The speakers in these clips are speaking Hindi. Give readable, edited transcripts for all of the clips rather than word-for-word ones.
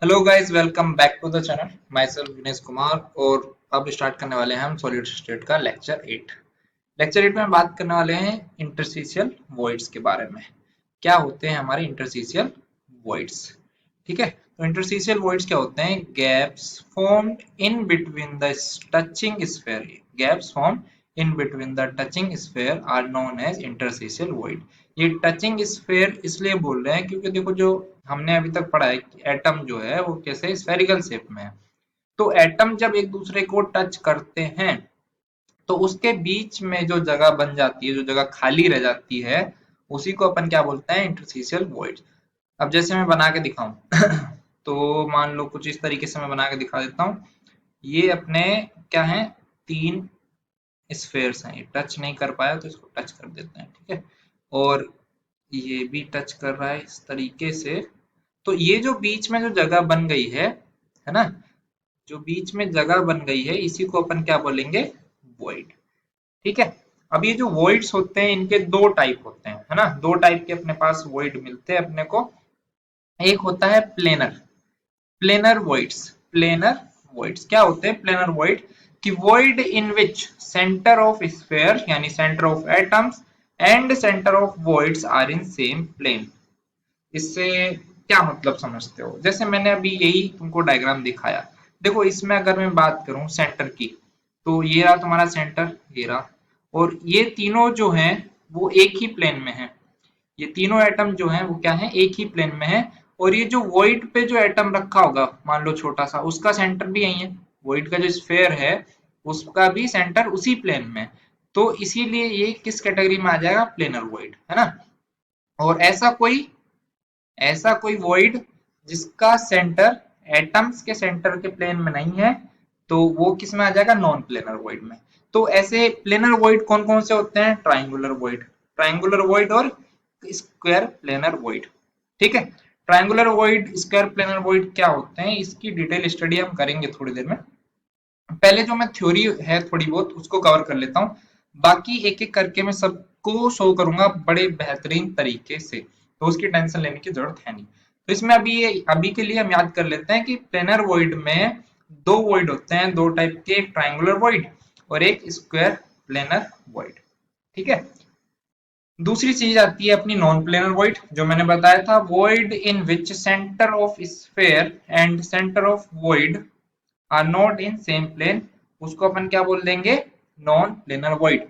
Hello guys, welcome back to the channel. Myself Vinesh Kumar. और अब स्टार्ट करने वाले हैं हम सॉलिड स्टेट का लेक्चर 8। लेक्चर 8 में बात करने वाले हैं इंटरस्टिशियल वॉइड्स के बारे में। क्या होते हैं हमारे इंटरस्टिशियल वॉइड्स? ठीक है, तो इंटरस्टिशियल वॉइड्स क्या होते हैं? Gaps formed in between the touching sphere. Gaps formed in between the touching sphere are known as interstitial void. ये टचिंग स्फेयर इसलिए बोल रहे हैं क्योंकि देखो, जो हमने अभी तक पढ़ा है कि एटम जो है वो कैसे स्फेरिकल शेप में है। तो एटम जब एक दूसरे को टच करते हैं तो उसके बीच में जो जगह बन जाती है, जो जगह खाली रह जाती है, उसी को अपन क्या बोलते हैं? Interstitial void. अब जैसे मैं बना के दिखाऊं तो मान लो कुछ इस तरीके से मैं बना के दिखा देता हूँ। ये अपने क्या है? तीन स्फेयर्स हैं। ये टच नहीं कर पाया तो इसको टच कर देते हैं, ठीक है। और ये भी टच कर रहा है इस तरीके से। तो ये जो बीच में जो जगह बन गई है ना? जो बीच में जगह बन गई है इसी को अपन क्या बोलेंगे? वॉइड। ठीक है। अब ये जो वॉइड्स होते हैं इनके दो टाइप होते हैं, है ना? दो टाइप के अपने पास वॉइड मिलते हैं अपने को। एक होता है planar. Planar voids. Planar voids क्या होते हैं? प्लेनर वॉइड कि void in which centre of sphere यानी centre of atoms and centre of voids are in same plane. इससे क्या मतलब समझते हो? जैसे मैंने अभी यही तुमको डायग्राम दिखाया। देखो, इसमें अगर मैं बात करूं सेंटर की, तो ये रहा तुम्हारा सेंटर, ये रहा। और ये तीनों जो हैं वो एक ही प्लेन में हैं। ये तीनों एटम जो हैं वो क्या है? एक ही प्लेन में है। और ये जो वॉइड पे जो एटम रखा होगा, मान लो छोटा सा, उसका सेंटर भी यही है। वॉइड का जो स्फेयर है उसका भी सेंटर उसी प्लेन में है। तो इसीलिए ये किस कैटेगरी में आ जाएगा? प्लेनर वॉइड, है ना? और ऐसा कोई वॉइड जिसका सेंटर एटम्स के सेंटर के प्लेन में नहीं है, तो वो किस में आ जाएगा? नॉन प्लेनर वॉइड में। तो ऐसे प्लेनर वॉइड कौन कौन से होते हैं? ट्राइंगुलर वॉइड, ट्राइंगुलर वॉइड और स्क्वायर प्लेनर वॉइड। ठीक है। Triangular void, square planar void क्या होते हैं, इसकी डिटेल स्टडी हम करेंगे थोड़ी देर में। पहले जो मैं थ्योरी है थोड़ी बहुत उसको कवर कर लेता हूँ। बाकी एक एक करके मैं सबको शो करूंगा बड़े बेहतरीन तरीके से, तो उसकी टेंशन लेने की जरूरत है नहीं। तो इसमें अभी के लिए हम याद कर लेते हैं कि प्लेनर वॉइड में दो वॉइड होते हैं, दो टाइप के, एक ट्राइंगुलर वॉइड और एक स्क्वायर प्लेनर वॉइड। ठीक है। दूसरी चीज आती है अपनी नॉन प्लेनर वॉइड, जो मैंने बताया था, void in which centre of sphere and centre of void are not in same plane. उसको अपन क्या बोल देंगे? Non planar void.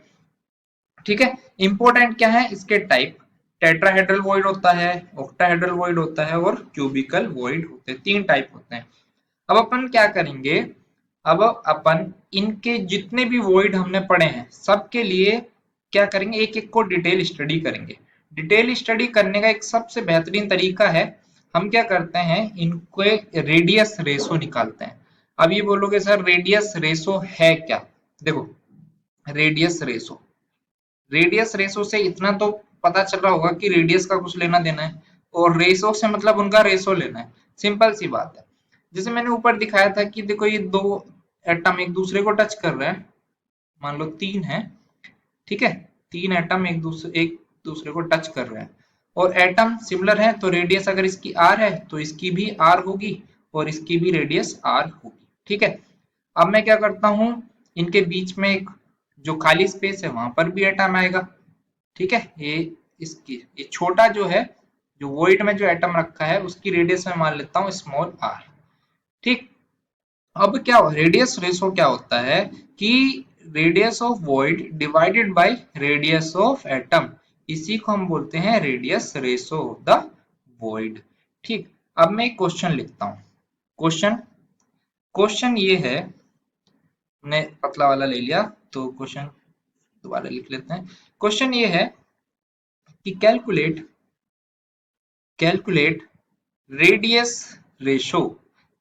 ठीक है। इंपॉर्टेंट क्या है इसके टाइप? टेट्राहेड्रल वॉइड होता है, ऑक्टाहेड्रल वॉइड होता है और क्यूबिकल वॉइड होते हैं। तीन टाइप होते हैं। अब अपन क्या करेंगे? अब अपन इनके जितने भी वॉइड हमने पढ़े हैं सबके लिए क्या करेंगे? एक एक को डिटेल स्टडी करेंगे। डिटेल स्टडी करने का एक सबसे बेहतरीन तरीका है, हम क्या करते हैं, इनको रेडियस रेशो निकालते हैं। अब ये बोलोगे सर रेडियस रेशो है क्या? देखो, रेडियस रेशो, रेडियस रेशो से इतना तो पता चल रहा होगा कि रेडियस का कुछ लेना देना है, और रेशो से मतलब उनका रेशो लेना है। सिंपल सी बात है। जैसे मैंने ऊपर दिखाया था कि देखो, ये दो एटम एक दूसरे को टच कर रहे हैं। मान लो तीन है, ठीक है। तीन एटम एक दूसरे को टच कर रहे हैं और एटम सिमिलर है, तो रेडियस अगर इसकी आर है तो इसकी भी आर होगी और इसकी भी रेडियस आर होगी। ठीक है। अब मैं क्या करता हूं, इनके बीच में एक जो खाली स्पेस है वहां पर भी एटम आएगा। ठीक है। ये छोटा जो है, जो वॉइड में जो एटम रखा है उसकी रेडियस में मान लेता हूँ स्मॉल आर। ठीक। अब क्या रेडियस रेशो क्या होता है कि radius of void divided by radius of atom, इसी को हम बोलते हैं radius ratio of the void. ठीक। अब मैं एक क्वेश्चन लिखता हूं। क्वेश्चन क्वेश्चन ये है, हमने पतला वाला ले लिया तो क्वेश्चन दोबारा लिख लेते हैं। क्वेश्चन ये है कि calculate calculate radius ratio,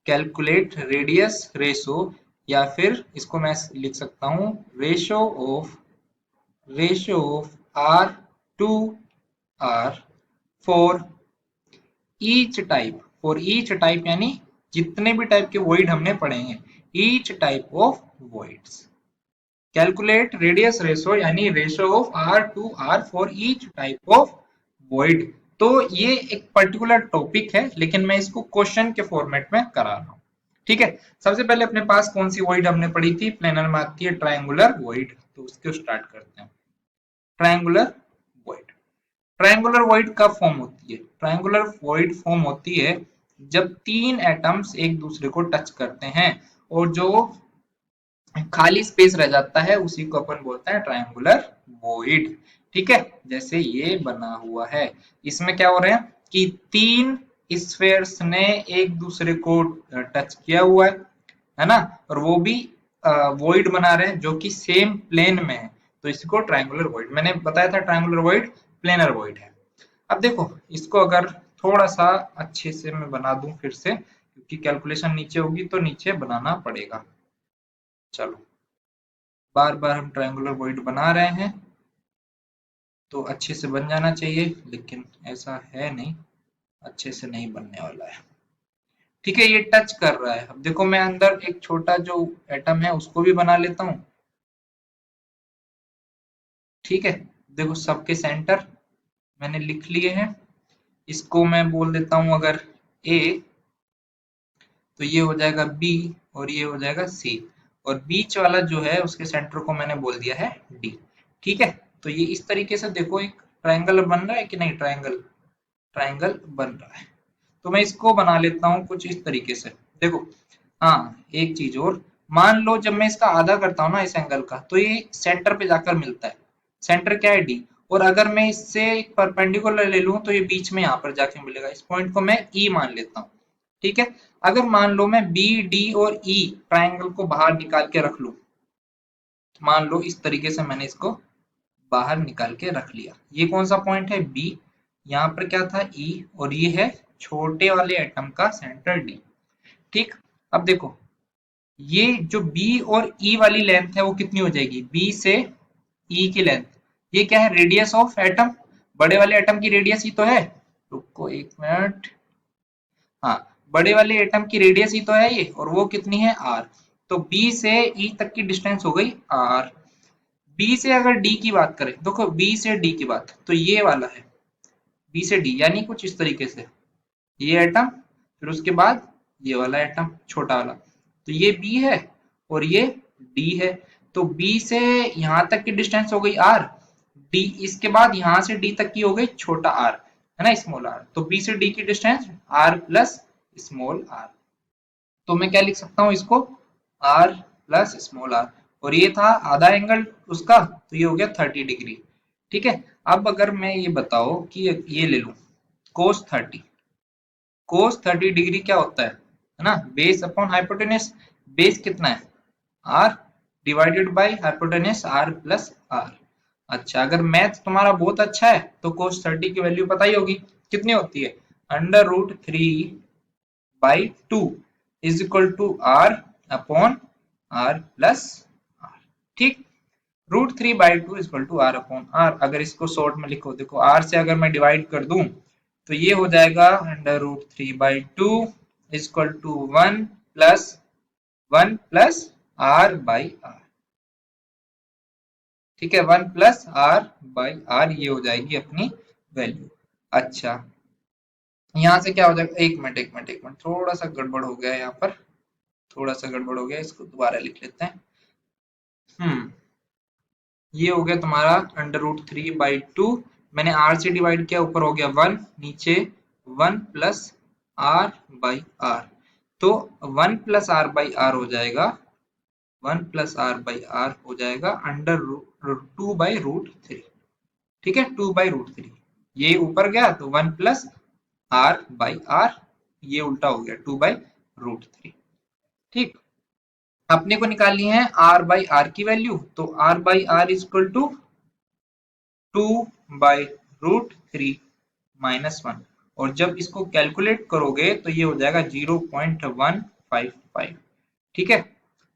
calculate radius ratio, या फिर इसको मैं लिख सकता हूं ratio of R to R for each type यानी जितने भी टाइप के वॉइड हमने पढ़े हैं, each type of voids. Calculate radius ratio यानी ratio of R to R for each type of void तो ये एक पर्टिकुलर टॉपिक है, लेकिन मैं इसको क्वेश्चन के फॉर्मेट में करा रहा हूँ। ठीक है, सबसे पहले अपने पास कौन सी वॉइड हमने पढ़ी थी, प्लेनर में आती है ट्रायंगुलर वॉइड, तो उसको स्टार्ट करते हैं। ट्रायंगुलर वॉइड, ट्रायंगुलर वॉइड कब फॉर्म होती है? ट्रायंगुलर वॉइड फॉर्म होती है जब तीन एटम्स एक दूसरे को टच करते हैं और जो खाली स्पेस रह जाता है उसी को अपन बोलते हैं ट्रायंगुलर वॉइड। ठीक है, जैसे ये बना हुआ है, इसमें क्या हो रहा है कि तीन स्फेयर्स ने एक दूसरे को टच किया हुआ है ना, और वो भी वॉइड बना रहे हैं जो कि सेम प्लेन में है, तो इसको ट्रायंगुलर वॉइड, मैंने बताया था ट्रायंगुलर वॉइड प्लेनर वॉइड है। अब देखो इसको अगर थोड़ा सा अच्छे से मैं बना दूं फिर से, क्योंकि कैलकुलेशन नीचे होगी तो नीचे बनाना पड़ेगा। चलो, बार बार हम ट्रायंगुलर वॉइड बना रहे हैं तो अच्छे से बन जाना चाहिए, लेकिन ऐसा है नहीं, अच्छे से नहीं बनने वाला है। ठीक है, ये टच कर रहा है। अब देखो मैं अंदर एक छोटा जो एटम है उसको भी बना लेता हूँ। ठीक है, देखो सबके सेंटर मैंने लिख लिए हैं। इसको मैं बोल देता हूँ अगर ए, तो ये हो जाएगा बी और ये हो जाएगा सी, और बीच वाला जो है उसके सेंटर को मैंने बोल दिया है डी। ठीक है, तो ये इस तरीके से देखो एक ट्रायंगल बन रहा है कि नहीं, ट्रायंगल ट्रायंगल बन रहा है। तो मैं इसको बना लेता हूँ कुछ इस तरीके से। देखो, हाँ एक चीज और, मान लो जब मैं इसका आधा करता हूँ ना इस एंगल का, तो ये सेंटर पे जाकर मिलता है। सेंटर क्या है, डी, और अगर मैं इससे एक परपेंडिकुलर ले लूं तो ये बीच में यहाँ पर जाके मिलेगा। इस पॉइंट को मैं ई मान लेता हूँ। ठीक है, अगर मान लो मैं बी डी और ई ट्रायंगल को बाहर निकाल के रख लूं, मान लो इस तरीके से मैंने इसको बाहर निकाल के रख लिया, ये कौन सा पॉइंट है, बी, यहाँ पर क्या था, ई, और ये है छोटे वाले एटम का सेंटर डी। ठीक, अब देखो ये जो बी और ई वाली लेंथ है वो कितनी हो जाएगी, बी से ई की लेंथ, ये क्या है, रेडियस ऑफ एटम, बड़े वाले एटम की रेडियस ही तो है। रुको एक मिनट, हाँ, बड़े वाले एटम की रेडियस ही तो है ये, और वो कितनी है, आर। तो बी से ई तक की डिस्टेंस हो गई आर। बी से अगर डी की बात करें, देखो बी से डी की बात, तो ये वाला है बी से डी, यानी कुछ इस तरीके से ये एटम, फिर उसके बाद ये वाला एटम छोटा वाला, तो ये बी है और ये डी है। तो बी से यहाँ तक की डिस्टेंस हो गई आर, डी इसके बाद यहाँ से डी तक की हो गई छोटा आर, है ना, स्मॉल आर। तो बी से डी की distance r plus small r, तो मैं क्या लिख सकता हूँ इसको, आर प्लस स्मॉल आर, और ये था आधा एंगल उसका, तो ये हो गया 30 डिग्री। ठीक है, अब अगर मैं ये बताओ कि ये ले लूं कोस 30, कोस 30 डिग्री क्या होता है ना, बेस अपॉन हाइपोटेनस। बेस कितना है, R, divided by hypotenuse R plus r. अच्छा, अगर मैथ तुम्हारा बहुत अच्छा है तो कोस 30 की वैल्यू पता ही होगी, कितनी होती है, √3/2 is equal to R upon R plus r. ठीक, √3/2 is equal to R upon R. अगर इसको शॉर्ट में लिखो, देखो आर से अगर मैं डिवाइड कर दूं तो ये हो जाएगा √3/2 is equal to 1 plus r by R. ठीक है, 1 प्लस आर बाई आर, ये हो जाएगी अपनी वैल्यू। अच्छा, यहाँ से क्या हो जाएगा, एक मिनट थोड़ा सा गड़बड़ हो गया है यहाँ पर, थोड़ा सा गड़बड़ हो गया, इसको दोबारा लिख लेते हैं। ये हो गया तुम्हारा √3/2, मैंने आर से डिवाइड किया, ऊपर हो गया 1, नीचे 1 प्लस आर बाई आर, तो 1 प्लस आर बाई आर हो जाएगा, 1 प्लस आर बाई आर हो जाएगा √2/√3। ठीक है, 2/√3, ये ऊपर गया तो 1 प्लस आर बाई आर, ये उल्टा हो गया 2/√3। ठीक, अपने को निकालनी है आर बाई आर की वैल्यू, तो r by R is equal to 2/√3 - 1, और जब इसको कैलकुलेट करोगे तो ये हो जाएगा 0.155। ठीक है,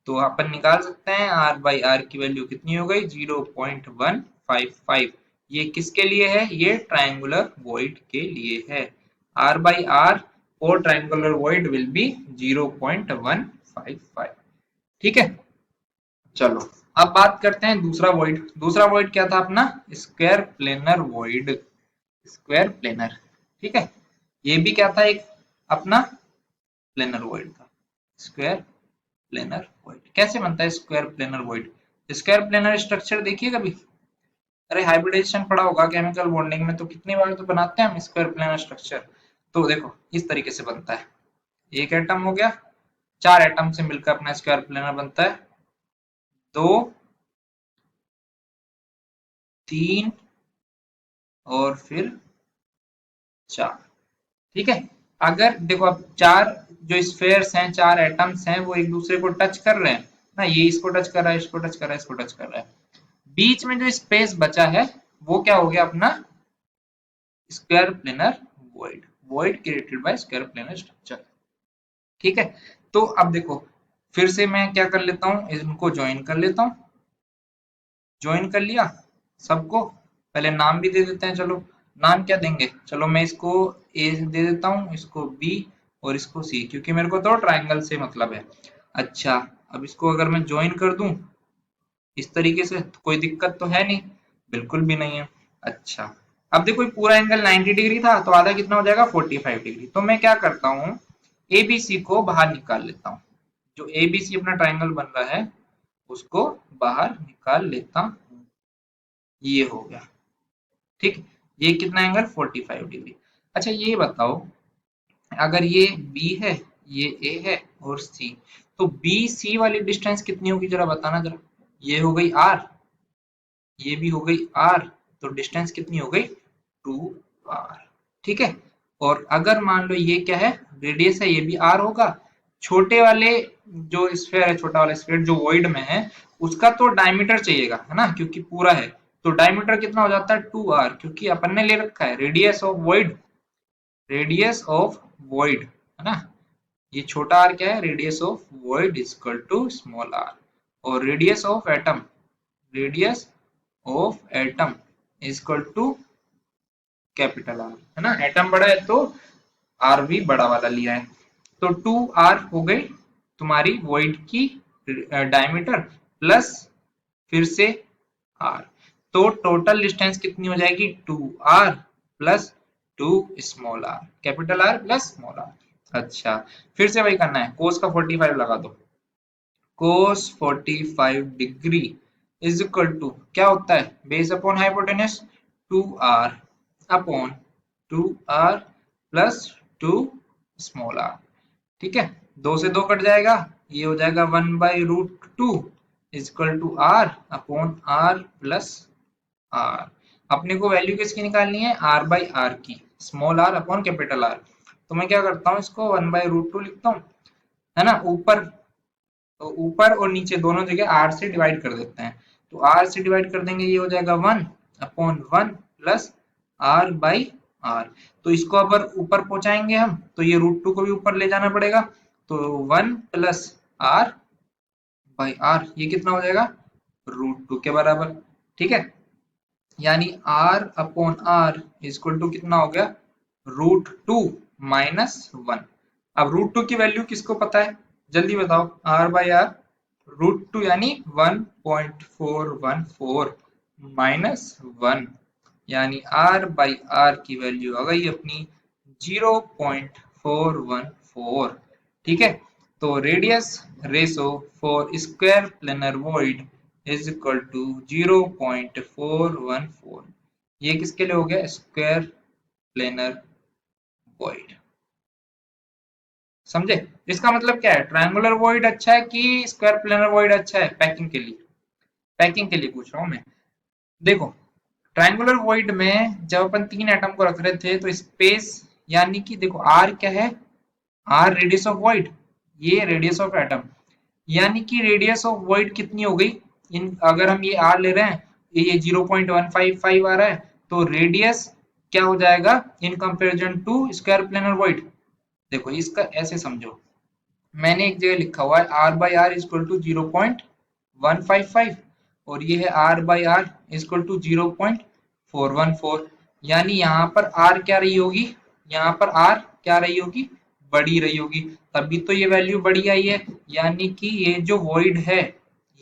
तो अपन निकाल सकते हैं आर बाई आर की वैल्यू कितनी हो गई, 0.155। ये किसके लिए है, ये ट्रायंगुलर वॉइड के लिए है। आर बाई आर और ट्रायंगुलर वॉइड विल बी 0.155। ठीक है, चलो अब बात करते हैं दूसरा वॉइड। दूसरा वॉइड क्या था अपना, square planar void, square planar. ठीक है, ये भी क्या था, एक अपना प्लेनर वॉइड था, स्क्वायर प्लेनर वॉइड। कैसे बनता है square planar void? Square planar structure देखिए कभी, अरे हाइब्रिडाइजेशन पढ़ा होगा केमिकल बॉन्डिंग में, तो कितनी बार तो बनाते हैं हम स्क्वायर प्लेनर स्ट्रक्चर। तो देखो इस तरीके से बनता है, एक एटम हो गया, चार एटम से मिलकर अपना स्क्वायर प्लेनर बनता है, दो, तीन और फिर चार। ठीक है, अगर देखो अब चार जो स्फेयर्स हैं, चार एटम्स हैं, वो एक दूसरे को टच कर रहे हैं ना, ये इसको टच कर रहा है, इसको टच कर रहा है, इसको टच कर रहा है, बीच में जो स्पेस बचा है वो क्या हो गया, अपना square planar void, void created by square planar structure. ठीक है, तो अब देखो फिर से मैं क्या कर लेता हूँ, इनको ज्वाइन कर लेता हूँ, ज्वाइन कर लिया सबको, पहले नाम भी दे देते हैं, चलो नाम क्या देंगे, चलो मैं इसको ए दे देता हूँ, इसको बी और इसको सी, क्योंकि मेरे को तो ट्रायंगल से मतलब है। अच्छा, अब इसको अगर मैं ज्वाइन कर दूं इस तरीके से तो कोई दिक्कत तो है नहीं, बिल्कुल भी नहीं है। अच्छा, अब देखो ये पूरा एंगल 90 डिग्री था, तो आधा कितना हो जाएगा 45 डिग्री। तो मैं क्या करता हूँ, एबीसी को बाहर निकाल लेता हूँ, जो एबीसी अपना ट्रायंगल बन रहा है उसको बाहर निकाल लेता हूँ, ये हो गया। ठीक, ये कितना एंगल 45 डिग्री। अच्छा ये बताओ, अगर ये बी है, ये ए है और सी, तो बी सी वाली डिस्टेंस कितनी होगी जरा बताना जरा। ये हो गई आर, ये भी हो गई आर, तो डिस्टेंस कितनी हो गई 2r। ठीक है, और अगर मान लो ये क्या है, रेडियस है, ये भी r होगा, छोटे वाले जो स्फीयर है, छोटा वाला स्फीयर जो वॉइड में है, उसका तो डायमीटर चाहिएगा है ना, क्योंकि पूरा है, तो डायमीटर कितना हो जाता है 2r, क्योंकि अपन ने ले रखा है radius of void, radius of void है ना, ये छोटा r क्या है, radius of void is equal to small r, और radius of atom, radius of atom is equal to capital R, है ना, एटम बड़ा है तो आर भी बड़ा वाला लिया है, तो 2r हो गई तुम्हारी वॉइड की डायमीटर, प्लस फिर से r, तो टोटल डिस्टेंस कितनी हो जाएगी 2r plus 2 small r, capital R plus small r। अच्छा, फिर से वही करना है, कोस का 45 लगा दो, cos 45 degree is equal to क्या होता है, base upon hypotenuse 2r upon 2r plus 2 small r। ठीक है, दो से दो कट जाएगा, ये हो जाएगा 1/√2 is equal to r upon r plus r। अपने को वैल्यू किसकी निकालनी है, r/r की, small r upon capital R। तो मैं क्या करता हूँ, इसको 1/√2 लिखता हूँ, है ना, ऊपर, तो ऊपर और नीचे दोनों जगह r से डिवाइड कर देते हैं, तो r से डिवाइड कर देंगे, ये हो जाएगा 1/1 प्लस r/r। तो इसको अगर ऊपर पहुंचाएंगे हम, तो ये √2 को भी ऊपर ले जाना पड़ेगा, तो 1 प्लस r/r, ये कितना हो जाएगा √2 के बराबर। ठीक है, यानी r/r इज इक्वल टू कितना हो गया, √2 माइनस 1। अब √2 की वैल्यू किसको पता है, जल्दी बताओ, r/r, √2 यानी 1.414 माइनस 1, यानी r/r की वैल्यू आ गई अपनी 0.414। ठीक है, तो radius ratio for square planar void is equal to 0.414। ये किसके लिए हो गया, स्क्वायर प्लेनर वॉइड। समझे, इसका मतलब क्या है, ट्रायंगुलर वॉइड अच्छा है कि स्क्वायर प्लेनर वॉइड अच्छा है पैकिंग के लिए, पैकिंग के लिए पूछ रहा हूँ मैं। देखो ट्रायंगुलर वॉइड में जब अपन तीन एटम को रख रहे थे, तो स्पेस, यानी कि देखो आर क्या है, आर रेडियस ऑफ वॉइड, ये रेडियस ऑफ एटम, यानी कि रेडियस ऑफ वॉइड कितनी हो गई, इन अगर हम ये आर ले रहे हैं, ये 0.155 आ रहा है, तो रेडियस क्या हो जाएगा in comparison to square planar void. देखो इसका ऐसे समझो, मैंने एक जगह लिखा हुआ है r/r इक्वल टू 0.155 और ये है r/r इक्वल टू 0.414, यानी यहाँ पर r क्या रही होगी, यहाँ पर r क्या रही होगी, बड़ी रही होगी, तभी तो ये वैल्यू बड़ी आई है, यानी कि ये जो वॉइड है,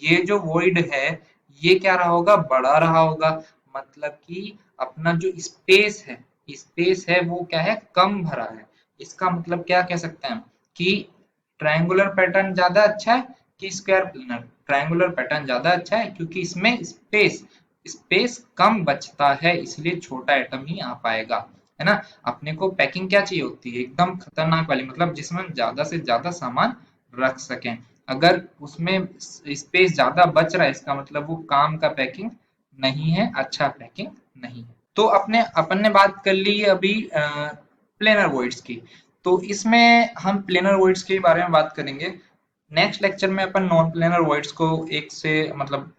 ये जो वॉइड है, ये क्या रहा होगा, बड़ा रहा होगा, मतलब कि अपना जो स्पेस है, स्पेस है वो क्या है, कम भरा है। इसका मतलब क्या कह सकते हैं हम कि ट्रायंगुलर पैटर्न ज्यादा अच्छा है कि स्क्वायर प्लेनर। ट्रायंगुलर पैटर्न ज्यादा अच्छा है क्योंकि इसमें स्पेस स्पेस कम बचता है, इसलिए छोटा एटम ही आ पाएगा, है ना। अपने को पैकिंग क्या चाहिए होती है, एकदम खतरनाक वाली, मतलब जिसमें हम ज्यादा से ज्यादा सामान रख सकें। अगर उसमें स्पेस ज्यादा बच रहा है, इसका मतलब वो काम का पैकिंग नहीं है, अच्छा पैकिंग नहीं है। तो अपने अपन ने बात कर ली अभी प्लेनर वॉइड्स की। तो इसमें हम प्लेनर वॉइड्स के बारे में बात करेंगे। नेक्स्ट लेक्चर में अपन नॉन प्लेनर वॉइड्स को एक से मतलब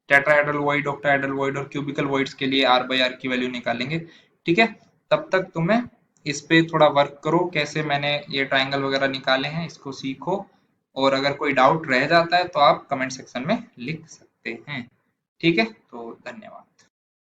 टेट्राहेड्रल वॉइड, ऑक्टाहेड्रल वॉइड और क्यूबिकल वॉइड्स के लिए आर बाई आर की वैल्यू निकालेंगे। ठीक है, तब तक तुम्हें इस पे थोड़ा वर्क करो, कैसे मैंने ये ट्रायंगल वगैरह निकाले हैं इसको सीखो। और अगर कोई डाउट रह जाता है तो आप कमेंट सेक्शन में लिख सकते हैं। ठीक है, तो धन्यवाद।